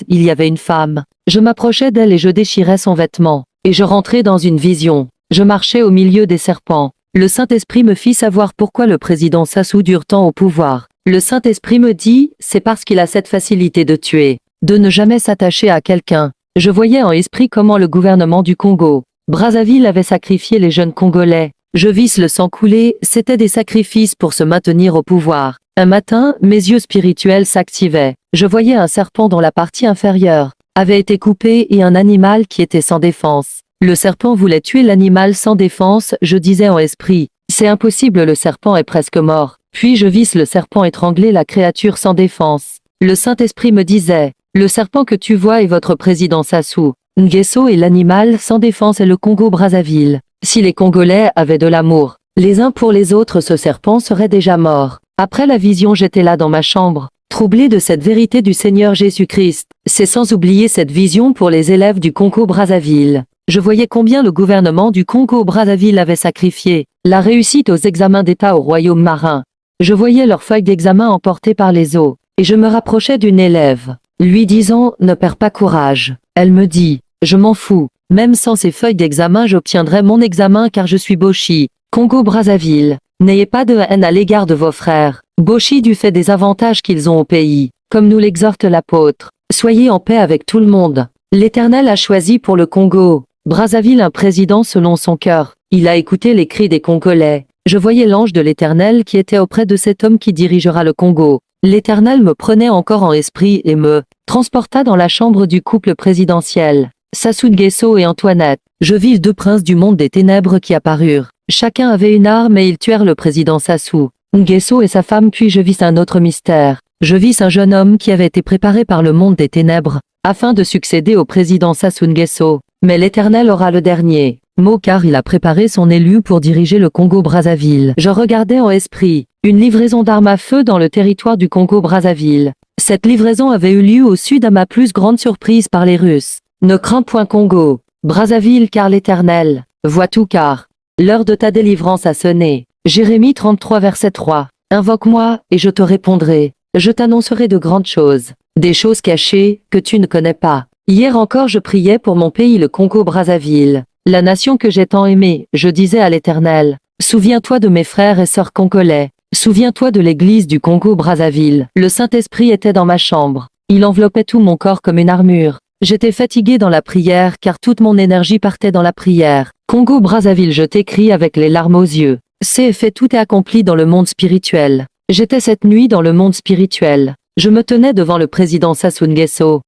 il y avait une femme. Je m'approchais d'elle et je déchirais son vêtement. Et je rentrais dans une vision. Je marchais au milieu des serpents. Le Saint-Esprit me fit savoir pourquoi le président Sassou dure tant au pouvoir. Le Saint-Esprit me dit, c'est parce qu'il a cette facilité de tuer, de ne jamais s'attacher à quelqu'un. Je voyais en esprit comment le gouvernement du Congo, Brazzaville avait sacrifié les jeunes Congolais. Je vis le sang couler, c'était des sacrifices pour se maintenir au pouvoir. Un matin, mes yeux spirituels s'activaient. Je voyais un serpent dont la partie inférieure avait été coupée et un animal qui était sans défense. Le serpent voulait tuer l'animal sans défense, je disais en esprit. C'est impossible, le serpent est presque mort. Puis je vis le serpent étrangler la créature sans défense. Le Saint-Esprit me disait, le serpent que tu vois est votre président Sassou Nguesso et l'animal sans défense est le Congo-Brazzaville. Si les Congolais avaient de l'amour, les uns pour les autres, ce serpent serait déjà mort. Après la vision, j'étais là dans ma chambre, troublé de cette vérité du Seigneur Jésus-Christ. C'est sans oublier cette vision pour les élèves du Congo-Brazzaville. Je voyais combien le gouvernement du Congo-Brazzaville avait sacrifié la réussite aux examens d'État au royaume marin. Je voyais leurs feuilles d'examen emportées par les eaux, et je me rapprochais d'une élève, lui disant « Ne perds pas courage ». Elle me dit « Je m'en fous, même sans ces feuilles d'examen j'obtiendrai mon examen car je suis Boshi, Congo-Brazzaville. N'ayez pas de haine à l'égard de vos frères, Boshi du fait des avantages qu'ils ont au pays, comme nous l'exhorte l'apôtre. Soyez en paix avec tout le monde. L'Éternel a choisi pour le Congo Brazzaville un président selon son cœur. Il a écouté les cris des Congolais. Je voyais l'ange de l'Éternel qui était auprès de cet homme qui dirigera le Congo. L'Éternel me prenait encore en esprit et me transporta dans la chambre du couple présidentiel. Sassou Nguesso et Antoinette. Je vis deux princes du monde des ténèbres qui apparurent. Chacun avait une arme et ils tuèrent le président Sassou Nguesso et sa femme, puis je vis un autre mystère. Je vis un jeune homme qui avait été préparé par le monde des ténèbres, afin de succéder au président Sassou Nguesso. Mais l'Éternel aura le dernier mot car il a préparé son élu pour diriger le Congo-Brazzaville. Je regardais en esprit une livraison d'armes à feu dans le territoire du Congo-Brazzaville. Cette livraison avait eu lieu au sud à ma plus grande surprise par les Russes. Ne crains point Congo, Brazzaville car l'Éternel voit tout car l'heure de ta délivrance a sonné. Jérémie 33 verset 3. Invoque-moi et je te répondrai. Je t'annoncerai de grandes choses, des choses cachées que tu ne connais pas. Hier encore je priais pour mon pays le Congo-Brazzaville, la nation que j'ai tant aimée. Je disais à l'Éternel, souviens-toi de mes frères et sœurs congolais, souviens-toi de l'église du Congo-Brazzaville. Le Saint-Esprit était dans ma chambre, il enveloppait tout mon corps comme une armure. J'étais fatigué dans la prière car toute mon énergie partait dans la prière. Congo-Brazzaville, je t'écris avec les larmes aux yeux. C'est fait, tout est accompli dans le monde spirituel. J'étais cette nuit dans le monde spirituel. Je me tenais devant le président Sassou Nguesso.